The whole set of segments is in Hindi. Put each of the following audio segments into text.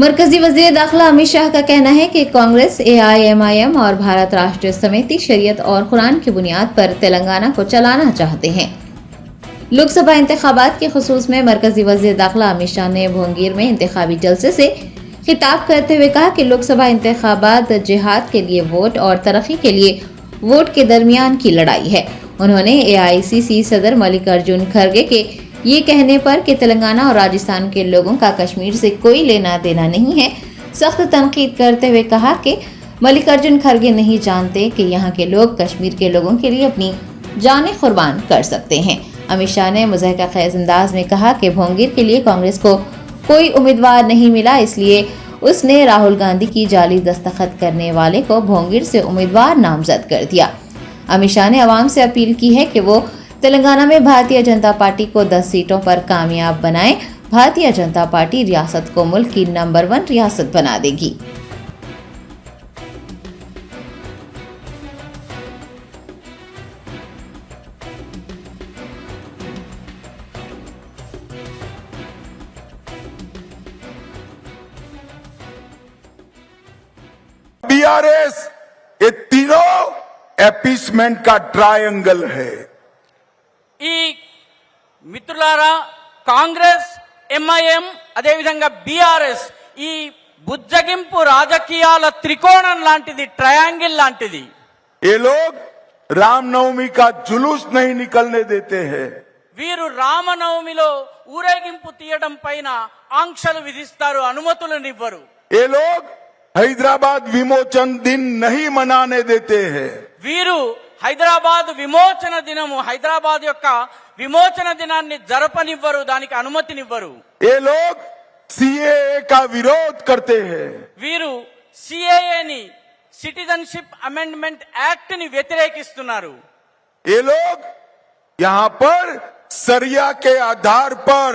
मरकजी वजीर दाखिला अमित शाह का कहना है कि कांग्रेस, AIMIM और भारत राष्ट्रीय समिति शरीयत और कुरान की बुनियाद पर तेलंगाना को चलाना चाहते हैं। लोकसभा इंतखाबात के खुसूस में मरकजी वजीर दाखिला अमित शाह ने भोंगीर में इंतखाबी जलसे से खिताब करते हुए कहा कि लोकसभा इंतखाबात जिहाद के लिए वोट और तरक्की के लिए वोट के दरमियान की लड़ाई है। उन्होंने AICC सदर मल्लिकार्जुन खड़गे के ये कहने पर कि तेलंगाना और राजस्थान के लोगों का कश्मीर से कोई लेना देना नहीं है, सख्त तनकीद करते हुए कहा कि मल्लिकार्जुन खड़गे नहीं जानते कि यहाँ के लोग कश्मीर के लोगों के लिए अपनी जानें कुर्बान कर सकते हैं। अमित शाह ने मुज़हका खेज अंदाज में कहा कि भोंगीर के लिए कांग्रेस को कोई उम्मीदवार नहीं मिला, इसलिए उसने राहुल गांधी की जाली दस्तखत करने वाले को भोंगीर से उम्मीदवार नामजद कर दिया। अमित शाह ने आवाम से अपील की है कि वो तेलंगाना में भारतीय जनता पार्टी को 10 सीटों पर कामयाब बनाए। भारतीय जनता पार्टी रियासत को मुल्क की नंबर 1 रियासत बना देगी। BRS ये तीनों एपीसमेंट का ट्रायंगल है। ఈ మిత్రులారా, కాంగ్రెస్, MIM అదే విధంగా BRS ఈ బుజ్జగింపు రాజకీయాల త్రికోణం లాంటిది, ట్రయాంగిల్ లాంటిది। ये लोग रामनवमी का जुलूस नहीं निकलने देते हैं। వీరు రామనవమిలో ఊరేగింపు తీయడం పైన ఆంక్షలు విధిస్తారు, అనుమతులనివ్వరు। ये लोग हैदराबाद विमोचन दिन नहीं मनाने देते हैं। వీరు హైదరాబాద్ విమోచన దినము, హైదరాబాద్ యొక్క విమోచన దినాన్ని జరపనివ్వరు, దానికి అనుమతినివ్వరు। ये लोग CAA का विरोध करते हैं। వీరు CAA ని, సిటిజన్షిప్ అమెండ్మెంట్ యాక్ట్ ని వ్యతిరేకిస్తున్నారు। ये लोग यहाँ पर सरिया के आधार पर,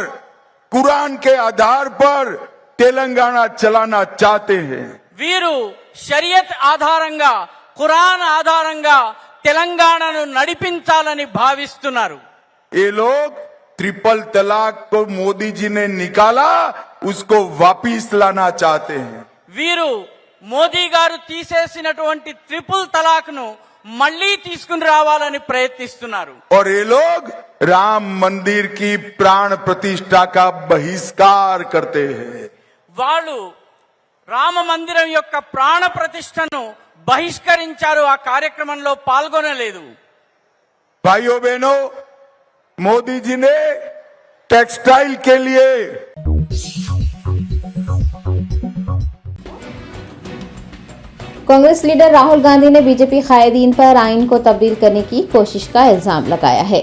कुरान के आधार पर तेलंगाना चलाना चाहते हैं। వీరు షరియత్ ఆధారంగా, ఖురాన్ ఆధారంగా తెలంగాణను నడిపించాలని భావిస్తున్నారు। ये लोग ट्रिपल तलाक को मोदी जी ने निकाला, उसको वापिस लाना चाहते हैं। వీరు మోదీ గారు తీసేసినటువంటి ట్రిపుల్ తలాక్ ను మళ్లీ తీసుకుని రావాలని ప్రయత్నిస్తున్నారు। और ये लोग राम मंदिर की प्राण प्रतिष्ठा का बहिष्कार करते हैं। వాళ్ళు రామ మందిరం యొక్క ప్రాణ ప్రతిష్టను బహిష్కరించారు, ఆ కార్యక్రమంలో పాల్గొనలేదు। भाइयों बहनों, मोदी जी ने टेक्सटाइल के लिए कांग्रेस लीडर राहुल गांधी ने बीजेपी कायदीन पर आइन को तब्दील करने की कोशिश का इल्जाम लगाया है।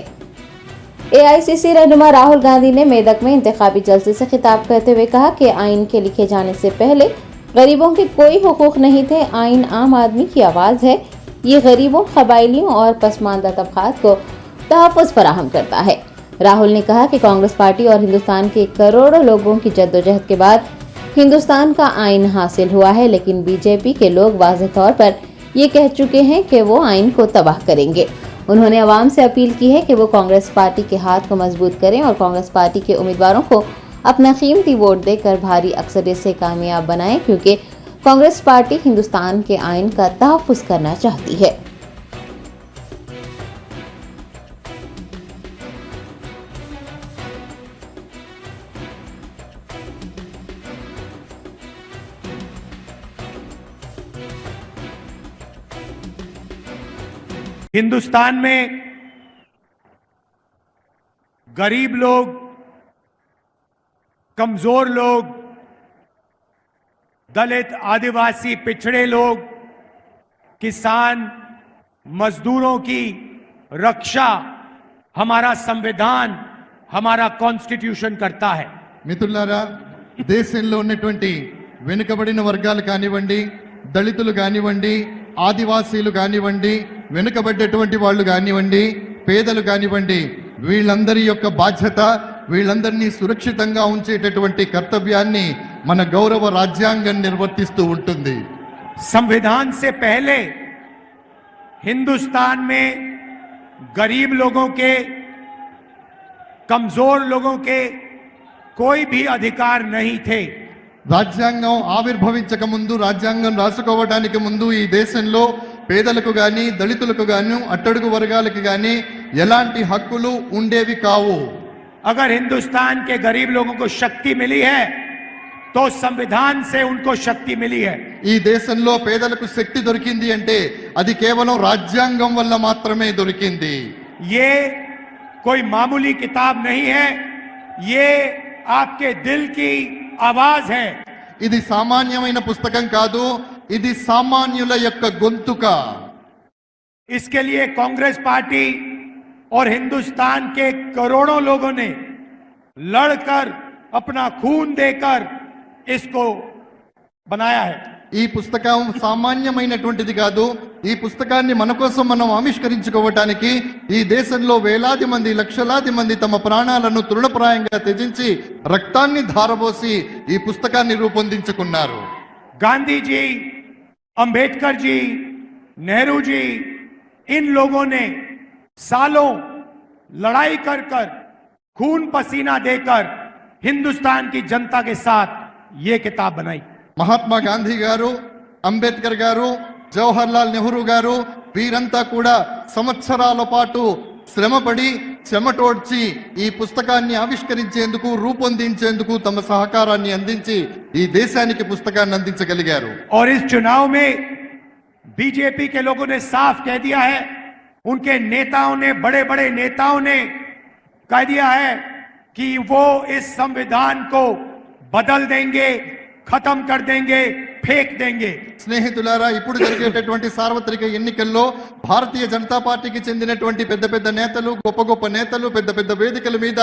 AICC रहनुमा राहुल गांधी ने मेदक में इंतखाबी जलसे से खिताब करते हुए कहा कि आइन के लिखे जाने से पहले गरीबों के कोई हुकूक नहीं थे। आइन आम आदमी की आवाज है, ये गरीबों, कबायलियों और पसमानदा तबकात को तहफ़्फ़ुज़ फराहम करता है। राहुल ने कहा कि कांग्रेस पार्टी और हिंदुस्तान के करोड़ों लोगों की जद्दोजहद के बाद हिंदुस्तान का आइन हासिल हुआ है, लेकिन बीजेपी के लोग वाज़ेह तौर पर ये कह चुके हैं कि वो आइन को तबाह करेंगे। उन्होंने आवाम से अपील की है कि वो कांग्रेस पार्टी के हाथ को मजबूत करें और कांग्रेस पार्टी के उम्मीदवारों को अपना कीमती वोट देकर भारी अक्सरियत से कामयाब बनाएं, क्योंकि कांग्रेस पार्टी हिंदुस्तान के आइन का तहफ़्फ़ुज़ करना चाहती है। हिंदुस्तान में गरीब लोग, कमजोर लोग, दलित, आदिवासी, पिछड़े लोग, किसान, मजदूरों की रक्षा हमारा संविधान, हमारा कॉन्स्टिट्यूशन करता है। మిత్రులారా, దేశంలో ఉన్నటువంటి వెనుకబడిన వర్గాలు కానివ్వండి, దళితులు కానివ్వండి, ఆదివాసీలు కానివ్వండి, వెనుకబడ్డటువంటి వాళ్ళు కానివ్వండి, పేదలు కానివ్వండి, వీళ్ళందరి యొక్క బాధ్యత, వీళ్ళందరినీ సురక్షితంగా ఉంచేటటువంటి కర్తవ్యాన్ని మన గౌరవ రాజ్యాంగం నిర్వర్తిస్తూ ఉంటుంది। संविधान से पहले हिंदुस्तान में गरीब लोगों के, कमजोर लोगों के कोई भी अधिकार नहीं थे। రాజ్యాంగం ఆవిర్భవించక ముందు, రాజ్యాంగం రాసుకోవడానికి ముందు ఈ దేశంలో పేదలకు గాని, దళితులకు గాని, అట్టడుగు వర్గాలకు గాని ఎలాంటి హక్కులు ఉండేవి కావు. अगर हिंदुस्तान के गरीब लोगों को शक्ति मिली है तो संविधान से उनको शक्ति मिली है। ఈ దేశంలో పేదలకు శక్తి దొరికింది అంటే అది కేవలం రాజ్యాంగం వల్ల మాత్రమే దొరికింది. ये कोई मामूली किताब नहीं है, ये आपके दिल की आवाज है। ఇది సామాన్యమైన పుస్తకం కాదు, ఇది సామాన్యుల యొక్క గొంతుక. इसके लिए कांग्रेस पार्टी और हिंदुस्तान के करोड़ों लोगों ने लड़कर अपना खून देकर इसको बनाया है। ఈ పుస్తకం సామాన్యమైనటువంటిది కాదు. ఈ పుస్తకాన్ని మన కోసం మనం ఆవిష్కరించుకోవటానికి ఈ దేశంలో వేలాది మంది, లక్షలాది మంది తమ ప్రాణాలను తృణప్రాయంగా త్యజించి రక్తాన్ని ధారపోసి ఈ పుస్తకాన్ని రూపొందించుకున్నారు. गांधी जी, अंबेडकर जी, नेहरू जी, इन लोगों ने सालों लड़ाई कर कर, खून पसीना देकर हिंदुस्तान की जनता के साथ ये किताब बनाई। మహాత్మా గాంధీ గారు, అంబేద్కర్ గారు, జవహర్ లాల్ నెహ్రూ గారు వీరంతా కూడా సంవత్సరాల పాటు శ్రమపడి చెమటోడ్చి ఈ పుస్తకాన్ని ఆవిష్కరించేందుకు, రూపొందించేందుకు తమ సహకారాన్ని అందించి ఈ దేశానికి పుస్తకాన్ని అందించగలిగారు. और इस चुनाव में बीजेपी के लोगों ने साफ कह दिया है, उनके नेताओं ने, बड़े बड़े नेताओं ने कह दिया है कि वो इस संविधान को बदल देंगे, खत्म कर देंगे, फेंक देंगे। స్నేహితులారా, ఇప్పుడు జరిగేటటువంటి సార్వత్రిక ఎన్నికల్లో భారతీయ జనతా పార్టీకి చెందినటువంటి పెద్ద పెద్ద నేతలు, గొప్ప గొప్ప నేతలు పెద్ద పెద్ద వేదికల మీద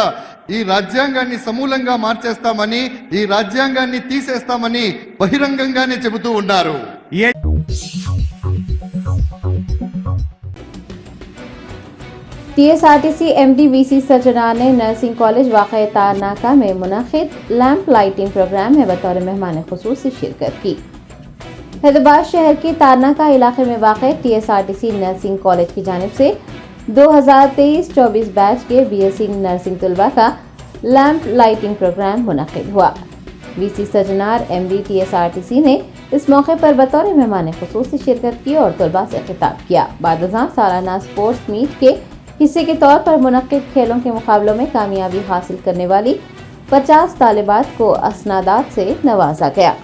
ఈ రాజ్యాంగాన్ని సమూలంగా మార్చేస్తామని, ఈ రాజ్యాంగాన్ని తీసేస్తామని బహిరంగంగానే చెబుతూ ఉన్నారు. ये टीएसआरटीसी एमडी वीसी सजना ने नर्सिंग कॉलेज वाक़े तारनाका में मुनक़िद लैंप लाइटिंग प्रोग्राम में बतौर मेहमान खुसूसी शिरकत की। हैदराबाद शहर के तारनाका इलाके में वाक़ टीएसआरटीसी नर्सिंग कॉलेज की जानिब से 2023-24 बैच के बीएससी नर्सिंग तलबा का लैंप लाइटिंग प्रोग्राम मुनक़िद हुआ। वीसी सजनार एमडी टीएसआरटीसी ने इस मौके पर बतौर मेहमान खुसूसी शिरकत की और तलबा से खिताब किया। बादशाह सालाना स्पोर्ट्स मीट के हिस्से के तौर पर मुनक़िद खेलों के मुकाबलों में कामयाबी हासिल करने वाली 50 तालिबात को असनादात से नवाजा गया।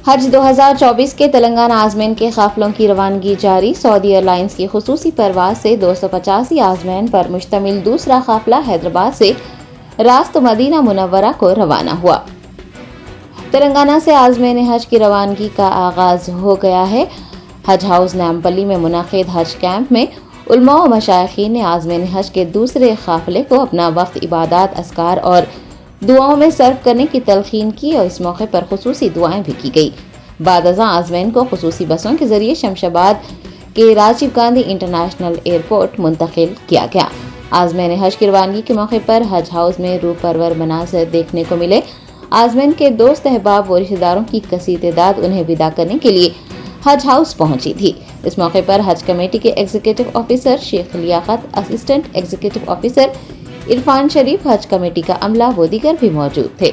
हज 2024 के तेलंगाना आज़मैन के काफिलों की रवानगी जारी। सऊदी एयरलाइंस की खुसूसी परवाज से 285 आज़मैन पर मुश्तमिल दूसरा काफिला हैदराबाद से रास्त मदीना मुनव्वरा को रवाना हुआ। तेलंगाना से आज़मैन हज की रवानगी का आगाज हो गया है। हज हाउस नामपल्ली में मुनक़िद हज कैंप में उलमा व मशाइखीन ने आज़मैन हज के दूसरे काफिले को अपना वक्त इबादत, अस्कार और दुआओं में सर्व करने की तलखीन की और इस मौके पर खुसूसी दुआएं भी की गई। बाद अज़ां आज़मैन को खुसूसी बसों के जरिए शमशाबाद के राजीव गांधी इंटरनेशनल एयरपोर्ट मुंतकिल किया गया। आज़मैन हज की रवानगी के मौके पर हज हाउस में रूह परवर मनाज़र देखने को मिले। आज़मैन के दोस्त, अहबाब व रिश्तेदारों की कसीर तादाद उन्हें विदा करने के लिए हज हाउस पहुंची थी। इस मौके पर हज कमेटी के executive officer Sheikh Liyaqat, assistant executive officer Irfan Sharif, Haj committee का अमला व दीगर भी मौजूद थे।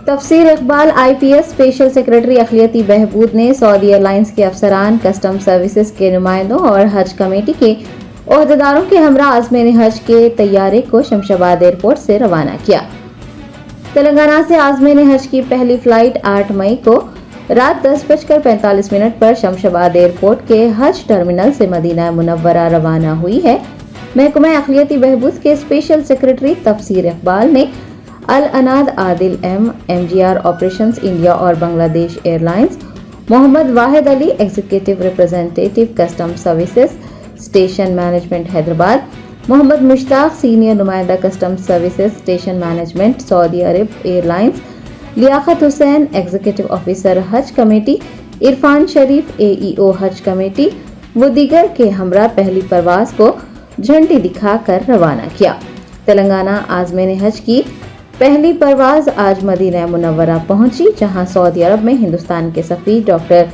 तफसीर इकबाल आईपीएस स्पेशल सेक्रेटरी अखिलियती बहबूद ने सऊदी एयरलाइंस के अफसरान, कस्टम सर्विसेज के नुमाइंदों और हज कमेटी के ओहदेदारों के हमरा आज़मैन हज के तैयारे को शमशाबाद एयरपोर्ट से रवाना किया। तेलंगाना से आज़मैन हज की पहली फ्लाइट 8 मई को रात 10:45 पर शमशाबाद एयरपोर्ट के हज टर्मिनल से मदीना मुनव्वरा रवाना हुई है। महकमा अक़लियती बहबूद के स्पेशल सेक्रेटरी तफसीर इकबाल ने Al Anad Adil MGR operations India और Bangladesh airlines, Mohammed Wahid Ali executive representative custom services station management Hyderabad, Mohammed Mushtaq senior नुमाइंदा custom services station management Saudi Arab airlines, Liaquat Hussain executive officer Haj committee, Irfan Sharif AEO Haj committee व दीगर के हमरा पहली परवाज को झंडी दिखाकर रवाना किया। तेलंगाना आज़मीन हज की पहली परवाज आज मदीना मुनव्वरा पहुंची, जहां सऊदी अरब में हिंदुस्तान के सफीर डॉक्टर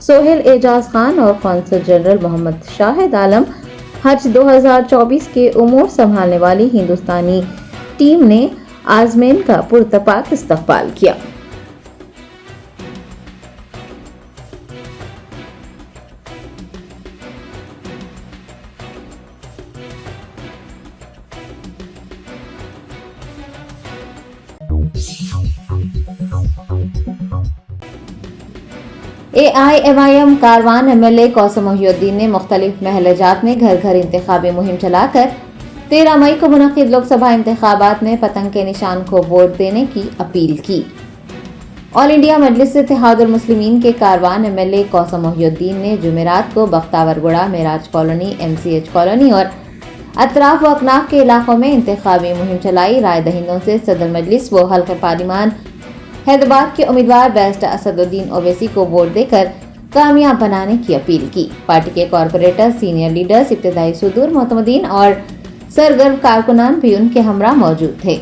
सोहेल एजाज खान और कौंसल जनरल मोहम्मद शाहिद आलम, हज 2024 के उमूर संभालने वाली हिंदुस्तानी टीम ने आज़मीन का पुरतपाक इस्तकबाल किया। AIMIM कारवान MLA कौसम मोहिउद्दीन ने मुख्तलिफ महलजात में घर घर इंतखाबी मुहिम चलाकर 13 मई को मुनक़िद लोकसभा इंतखाबात में पतंग के निशान को वोट देने की अपील की। ऑल इंडिया मजलिस इत्तेहादुल मुस्लिमीन के कारवान MLA कौसम मोहिउद्दीन ने जुमेरात को बख्तावरगुड़ा, मेराज कॉलोनी, MCH कॉलोनी और अतराफ व अकनाफ के इलाकों में इंतखाबी मुहिम चलाई। राय दहिंदों से सदर मजलिस व हल्क़े पार्लिमान हैदराबाद के उम्मीदवार बैरिस्टर असदुद्दीन ओवैसी को वोट देकर कामयाब बनाने की अपील की। पार्टी के कॉरपोरेटर, सीनियर लीडर्स, इब्तदाई सुदूर मोतमदीन और सरगर्म कारकुनान भी उनके हमरा मौजूद थे।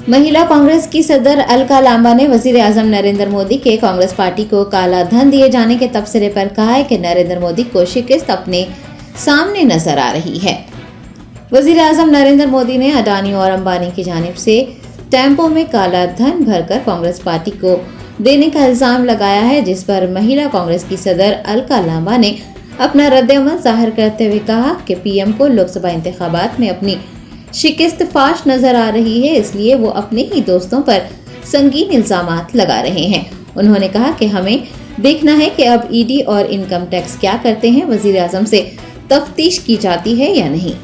महिला कांग्रेस की सदर अलका लांबा ने वजीर आजम नरेंद्र मोदी के कांग्रेस पार्टी को काला धन दिए जाने के तबसरे पर कहा है कि नरेंद्र मोदी को शिकस्त अपने सामने नजर आ रही है। वजीर आजम नरेंद्र मोदी ने अडानी और अंबानी की जानिब से टेम्पो में काला धन भरकर कांग्रेस पार्टी को देने का इल्जाम लगाया है, जिस पर महिला कांग्रेस की सदर अलका लांबा ने अपना रद्द-ए-अमल जाहिर करते हुए कहा कि पीएम को लोकसभा इंतखाबात में अपनी शिकस्त फाश नजर आ रही है, इसलिए वो अपने ही दोस्तों पर संगीन इल्जामात लगा रहे हैं। उन्होंने कहा कि हमें देखना है कि अब ईडी और इनकम टैक्स क्या करते हैं, वजीर आजम से तफ्तीश की जाती है या नहीं।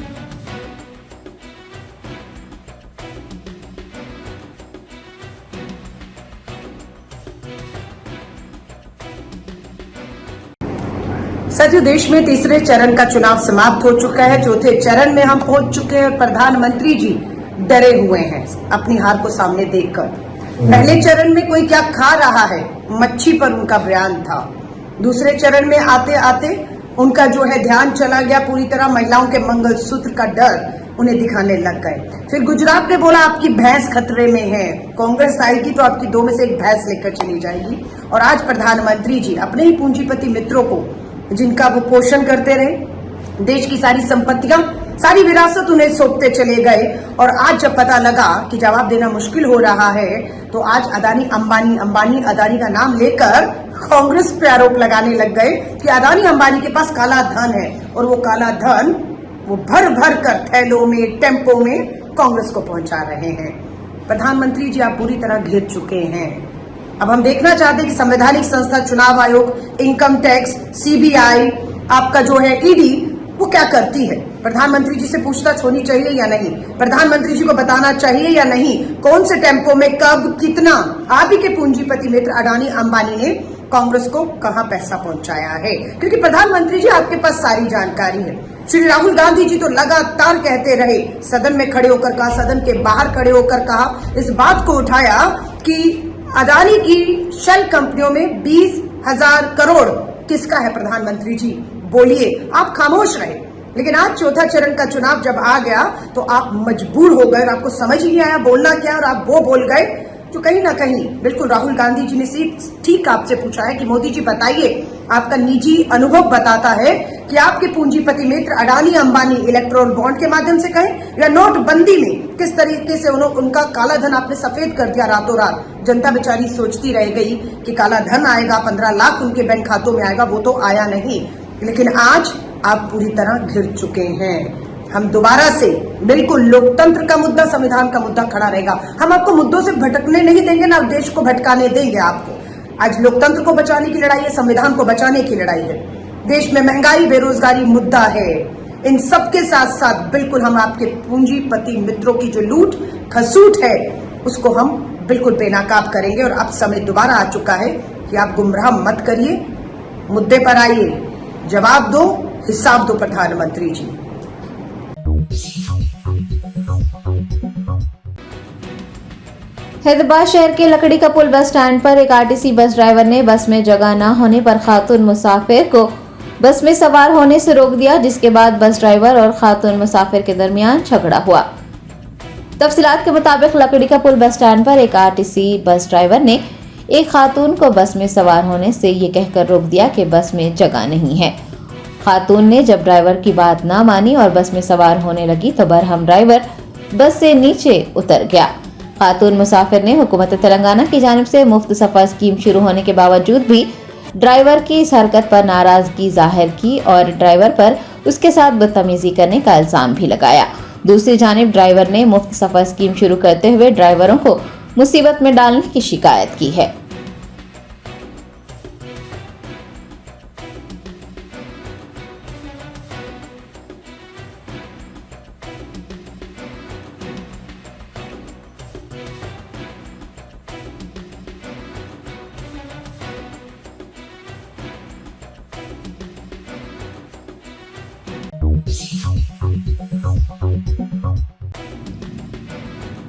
साथियों, देश में तीसरे चरण का चुनाव समाप्त हो चुका है। चौथे चरण में हम पहुंच चुके हैं। प्रधानमंत्री जी डरे हुए हैं अपनी हार को सामने देखकर। पहले चरण में कोई क्या खा रहा है, मच्छी पर उनका बयान था। दूसरे चरण में आते आते उनका जो है ध्यान चला गया पूरी तरह महिलाओं के मंगलसूत्र का डर उन्हें दिखाने लग गए। फिर गुजरात में बोला आपकी भैंस खतरे में है, कांग्रेस आएगी तो आपकी दो में से एक भैंस लेकर चली जाएगी। और आज प्रधानमंत्री जी अपने ही पूंजीपति मित्रों को, जिनका वो पोषण करते रहे, देश की सारी संपत्तियां, सारी विरासत उन्हें सौंपते चले गए। और आज जब पता लगा कि जवाब देना मुश्किल हो रहा है, तो आज अदानी अंबानी अदानी का नाम लेकर कांग्रेस पे आरोप लगाने लग गए कि अदानी अंबानी के पास काला धन है, और वो काला धन वो भर भर कर थैलों में, टेम्पो में कांग्रेस को पहुंचा रहे हैं। प्रधानमंत्री जी, आप पूरी तरह घिर चुके हैं। अब हम देखना चाहते हैं कि संवैधानिक संस्था चुनाव आयोग, इनकम टैक्स, सीबीआई, आपका जो है ईडी, वो क्या करती है। प्रधानमंत्री जी से पूछताछ होनी चाहिए या नहीं, प्रधानमंत्री जी को बताना चाहिए या नहीं, कौन से टेम्पो में कब कितना आप ही के पूंजीपति मित्र अडानी अंबानी ने कांग्रेस को कहां पैसा पहुंचाया है, क्योंकि प्रधानमंत्री जी आपके पास सारी जानकारी है। श्री राहुल गांधी जी तो लगातार कहते रहे, सदन में खड़े होकर कहा, सदन के बाहर खड़े होकर कहा, इस बात को उठाया कि अदानी की शेल कंपनियों में 20,000 करोड़ किसका है। प्रधानमंत्री जी बोलिए, आप खामोश रहे। लेकिन आज चौथा चरण का चुनाव जब आ गया तो आप मजबूर हो गए, आपको समझ ही नहीं आया बोलना क्या, और आप वो बोल गए जो कहीं ना कहीं बिल्कुल राहुल गांधी जी ने ठीक आपसे पूछा है कि मोदी जी बताइए, आपका निजी अनुभव बताता है कि आपके पूंजीपति मित्र अडानी अंबानी इलेक्ट्रोल बॉन्ड के माध्यम से कहें या नोटबंदी में किस तरीके से उनका काला धन आपने सफेद कर दिया रातों रात। जनता बेचारी सोचती रह गई कि काला धन आएगा, 15 लाख उनके बैंक खातों में आएगा, वो तो आया नहीं। लेकिन आज आप पूरी तरह घिर चुके हैं। हम दोबारा से बिल्कुल लोकतंत्र का मुद्दा, संविधान का मुद्दा खड़ा रहेगा। हम आपको मुद्दों से भटकने नहीं देंगे, ना देश को भटकाने देंगे आपको। आज लोकतंत्र को बचाने की लड़ाई है, संविधान को बचाने की लड़ाई है। देश में महंगाई, बेरोजगारी मुद्दा है। इन सबके साथ साथ बिल्कुल हम आपके पूंजीपति मित्रों की जो लूट खसूट है उसको हम बिल्कुल बेनकाब करेंगे। और अब समय दोबारा आ चुका है कि आप गुमराह मत करिए, मुद्दे पर आइए, जवाब दो, हिसाब दो प्रधानमंत्री जी। हैदराबाद शहर के लकड़ी का पुल बस स्टैंड पर एक आरटीसी बस ड्राइवर ने बस में जगह न होने पर खातून मुसाफिर को बस में सवार होने से रोक दिया, जिसके बाद बस ड्राइवर और खातून मुसाफिर के दरमियान झगड़ा हुआ। तफसीलात के मुताबिक लकड़ी का पुल बस स्टैंड पर एक आरटीसी बस ड्राइवर ने एक खातून को बस में सवार होने से ये कहकर रोक दिया कि बस में जगह नहीं है। खातून ने जब ड्राइवर की बात ना मानी और बस में सवार होने लगी तो बरहम ड्राइवर बस से नीचे उतर गया। खातून मुसाफिर ने हुकूमत तेलंगाना की जानिब से मुफ्त सफर स्कीम शुरू होने के बावजूद भी ड्राइवर की इस हरकत पर नाराजगी जाहिर की और ड्राइवर पर उसके साथ बदतमीजी करने का इल्जाम भी लगाया। दूसरी जानिब ड्राइवर ने मुफ्त सफर स्कीम शुरू करते हुए ड्राइवरों को मुसीबत में डालने की शिकायत की है।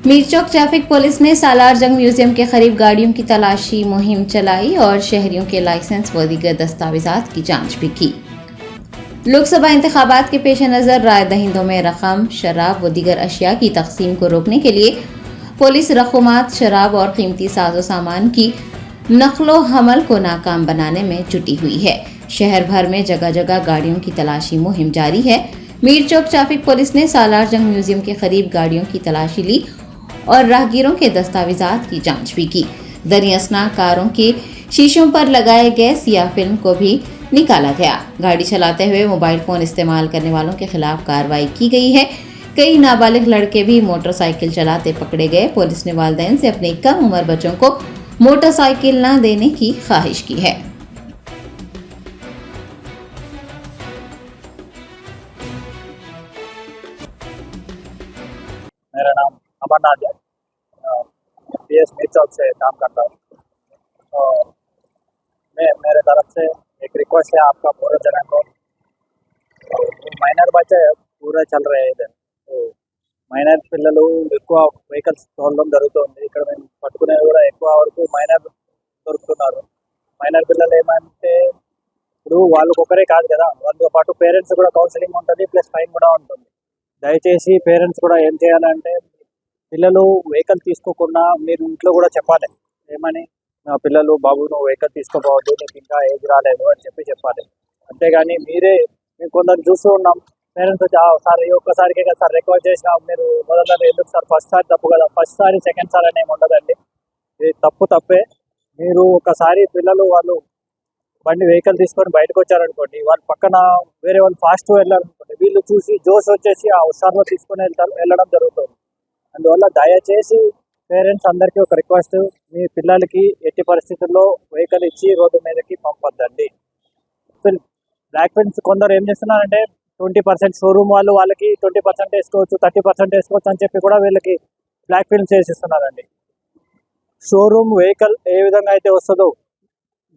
मीरचौक ट्रैफिक पुलिस ने सालार जंग म्यूजियम के करीब गाड़ियों की तलाशी मुहिम चलाई और शहरियों के लाइसेंस व दीगर दस्तावेजात की जांच भी की। लोकसभा इंतखाबात के पेश नज़र राय दहिंदों में रकम, शराब व दीगर अशिया की तकसीम को रोकने के लिए पुलिस रकूमात, शराब और कीमती साजो सामान की नकलो हमल को नाकाम बनाने में जुटी हुई है। शहर भर में जगह जगह गाड़ियों की तलाशी मुहिम जारी है। मीरचौक ट्रैफिक पुलिस ने सालार जंग म्यूजियम के करीब गाड़ियों की तलाशी ली और राहगीरों के दस्तावेजात की जांच भी की। दरियासना कारों के शीशों पर लगाए गए सिया फिल्म को भी निकाला गया। गाड़ी चलाते हुए मोबाइल फोन इस्तेमाल करने वालों के खिलाफ कार्रवाई की गई है। कई नाबालिग लड़के भी मोटरसाइकिल चलाते पकड़े गए। पुलिस ने वालिदैन से अपने कम उम्र बच्चों को मोटरसाइकिल न देने की ख्वाहिश की है। मेरा नाम अमरनाथ है, PS मीरचौक से काम करता हूँ। तो मेरे तरफ से एक रिक्वेस्ट है आपका पूरे जन को। మైనర్ బచ్చే పూరా చల్ రహే ఇదర్ మైనర్ పిల్లలు ఎక్కువ వెహికల్స్ తోలడం జరుగుతుంది. ఇక్కడ మేము పట్టుకునేది కూడా ఎక్కువ వరకు మైనర్ దొరుకుతున్నారు. మైనర్ పిల్లలు ఏమంటే ఇప్పుడు వాళ్ళకి ఒకరే కాదు కదా, వాళ్ళతో పాటు పేరెంట్స్ కూడా కౌన్సిలింగ్ ఉంటుంది, ప్లస్ ఫైన్ కూడా ఉంటుంది. దయచేసి పేరెంట్స్ కూడా ఏం చేయాలంటే పిల్లలు వెహికల్ తీసుకోకుండా మీరు ఇంట్లో కూడా చెప్పాలి, ఏమని నా పిల్లలు బాబు నువ్వు వెహికల్ తీసుకోపోవద్దు, నీకు ఇంకా ఏజ్ రాలేదు అని చెప్పాలి. అంతేగాని మీరే మేము కొందరు చూస్తూ ఉన్నాం, పేరెంట్స్ వచ్చి సార్ ఈ ఒక్కసారికే కదా సార్ రిక్వెస్ట్ చేసినా మీరు మొదలు ఎందుకు సార్ ఫస్ట్ సారి తప్పు కదా, ఫస్ట్ సారి సెకండ్ సారి అని ఏమి ఉండదండి, ఇది తప్పే. మీరు ఒకసారి పిల్లలు వాళ్ళు బండి వెహికల్ తీసుకొని బయటకు వచ్చారనుకోండి, వాళ్ళు పక్కన వేరే వాళ్ళు ఫాస్ట్ వెళ్ళారనుకోండి, వీళ్ళు చూసి జోష్ వచ్చేసి ఆ హుషారులో తీసుకొని వెళ్ళడం జరుగుతుంది. అందువల్ల దయచేసి పేరెంట్స్ అందరికీ ఒక రిక్వెస్ట్, మీ పిల్లలకి ఎట్టి పరిస్థితుల్లో వెహికల్ ఇచ్చి రోడ్డు మీదకి పంపొద్దండి. బ్లాక్ ఫిల్మ్స్ కొందరు ఏం చేస్తున్నారంటే 20% షోరూమ్ వాళ్ళకి 20% వేసుకోవచ్చు, 30% వేసుకోవచ్చు అని చెప్పి కూడా వీళ్ళకి బ్లాక్ ఫిల్మ్స్ వేసిస్తున్నారండి. షోరూమ్ వెహికల్ ఏ విధంగా అయితే వస్తుందో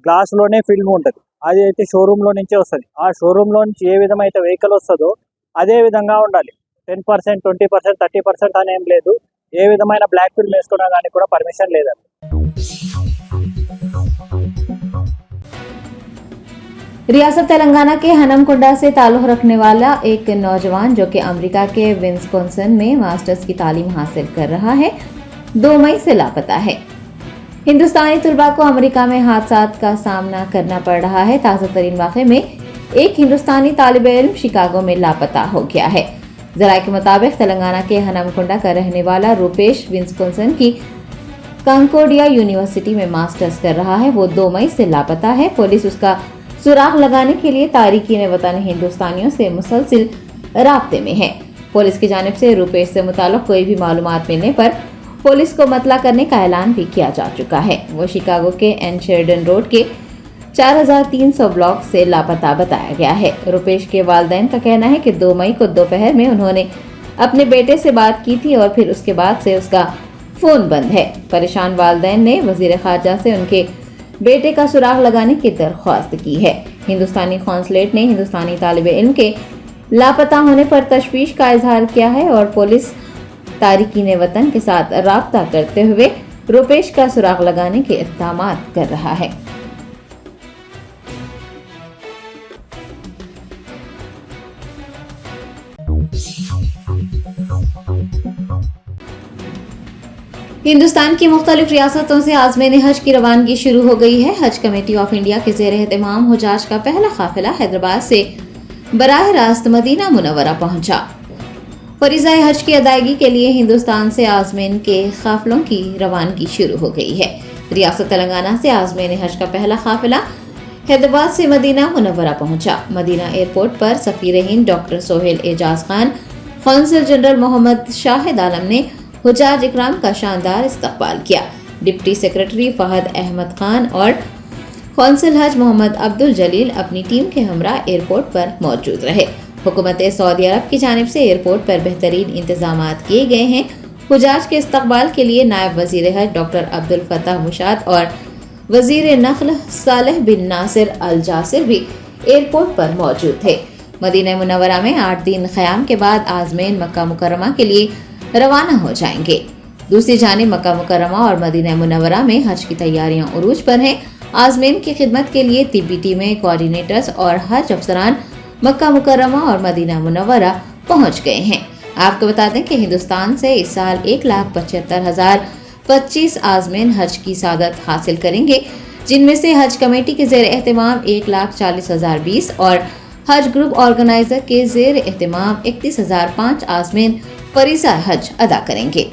గ్లాస్లోనే ఫిల్మ్ ఉంటుంది, అది అయితే షోరూంలో నుంచే వస్తుంది. ఆ షోరూంలో నుంచి ఏ విధమైతే వెహికల్ వస్తుందో అదే విధంగా ఉండాలి. 10%, 20%, 30% అని ఏం లేదు. ఏ విధమైన బ్లాక్ ఫిల్మ్ వేసుకున్నా దానికి కూడా పర్మిషన్ లేదండి. रियासत तेलंगाना के हनमकुंडा से ताल्लुक़ रखने वाला एक नौजवान जो कि अमेरिका के विस्कॉन्सिन में मास्टर्स की तालीम हासिल कर रहा है, 2 मई से लापता है। हिंदुस्तानी तलबा को अमेरिका में हादसात का सामना करना पड़ रहा है। ताज़ा तरीन वाक़े में एक हिंदुस्तानी तालिब इल्म शिकागो में लापता हो गया है। जराये के मुताबिक तेलंगाना के हनमकुंडा का रहने वाला रूपेश विस्कोन्सिन की कंकोडिया यूनिवर्सिटी में मास्टर्स कर रहा है। वो 2 मई से लापता है। पुलिस उसका सुराग लगाने के लिए तारिकीन वतन हिंदुस्तानियों से मुसलसिल राब्ते में है। पुलिस की जानिब से रूपेश से मुताल्लिक कोई भी मालूमात मिलने पर पुलिस को मतला करने का ऐलान भी किया जा चुका है। वो शिकागो के एन शेरडन रोड के 4300 ब्लॉक से लापता बताया गया है। रूपेश के वालिदैन का कहना है कि 2 मई को दोपहर में उन्होंने अपने बेटे से बात की थी और फिर उसके बाद से उसका फोन बंद है। परेशान वालिदैन ने वजीर खारजा से उनके बेटे का सुराग लगाने की दरख्वास्त की है। हिंदुस्तानी कौंसलेट ने हिंदुस्तानी तालिब इल्म के लापता होने पर तशवीश का इजहार किया है और पुलिस तारिकीन वतन के साथ राब्ता करते हुए रूपेश का सुराग लगाने के इक़दाम कर रहा है। हिंदुस्तान की मुख्तलिफ रियासतों से आज़मीन हज की रवानगी शुरू हो गई है। हज कमेटी ऑफ इंडिया के ज़ेर एहतमाम हुजाज का पहला काफिला हैदराबाद से बराह रास्त मदीना मुनव्वरा पहुंचा। फरीज़ा हज की अदायगी के लिए हिंदुस्तान से आज़मीन के काफिलों की रवानगी शुरू हो गई है। रियासत तेलंगाना से आज़मीन हज का पहला काफिला हैदराबाद से मदीना मुनव्वरा पहुंचा। मदीना एयरपोर्ट पर सफीर Hind doctor Sohail Ejaz Khan, consul general Mohammed Shahid Alam ने हुजाज इकराम का शानदार इस्तकबाल किया। डिप्टी सेक्रेटरी फहद अहमद खान और कौंसल हज मोहम्मद अब्दुल जलील अपनी टीम के हमरा एयरपोर्ट पर मौजूद रहे। हुकूमत सऊदी अरब की जानिब से एयरपोर्ट पर बेहतरीन इंतजाम किए गए हैं। हुजाज के इस्तकबाल के लिए नायब वजीर हज डॉक्टर अब्दुल फताह मुशाद और वजीर नख्ल सालेह बिन नासिर अल जासिर भी एयरपोर्ट पर मौजूद थे। मदीना मुनव्वरा में 8 दिन क़याम के बाद आज़मीन मक्का मुकर्रमा के लिए रवाना हो जाएंगे। दूसरी जानिब मक्का मुकर्रमा और मदीना मुनव्वरा में हज की तैयारियां उरूज पर हैं। आज़मीन की खिदमत के लिए तिब्बी टीमें, कोऑर्डिनेटर्स और हज अफसरान मक्का मुकर्रमा और मदीना मुनव्वरा पहुंच गए हैं। आपको बता दें कि हिंदुस्तान से इस साल 1,75,025 आज़मीन हज की सादत हासिल करेंगे, जिनमें से हज कमेटी के ज़ेर एहतमाम 1,40,020 और हज ग्रुप ऑर्गेनाइजर के ज़ेर एहतमाम 31,005 आज़मीन फरीज़ा हज अदा करेंगे।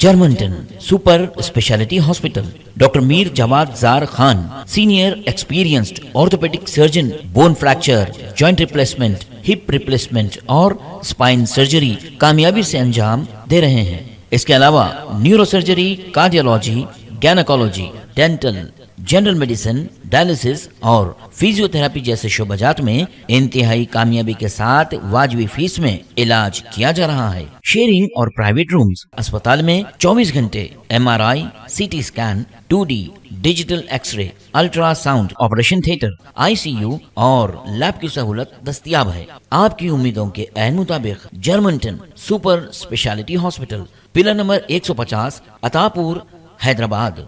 Germanten super speciality hospital, doctor Mir Jawad Jar Khan, senior experienced orthopaedic surgeon, bone fracture, joint replacement, hip replacement और स्पाइन सर्जरी कामयाबी से अंजाम दे रहे हैं। इसके अलावा neuro surgery, cardiology, gynaecology, dental, general medicine, dialysis और फिजियोथेरेपी जैसे शोबाजात में इंतहाई कामयाबी के साथ वाजबी फीस में इलाज किया जा रहा है। शेयरिंग और प्राइवेट रूम्स, अस्पताल में 24 घंटे MRI, CT scan, 2D digital X ray, ultrasound, operation theatre, ICU और लैब की सहूलत दस्तयाब है। आपकी उम्मीदों के ऐन मुताबिक Germanten super speciality hospital, pillar number 150, Attapur, Hyderabad.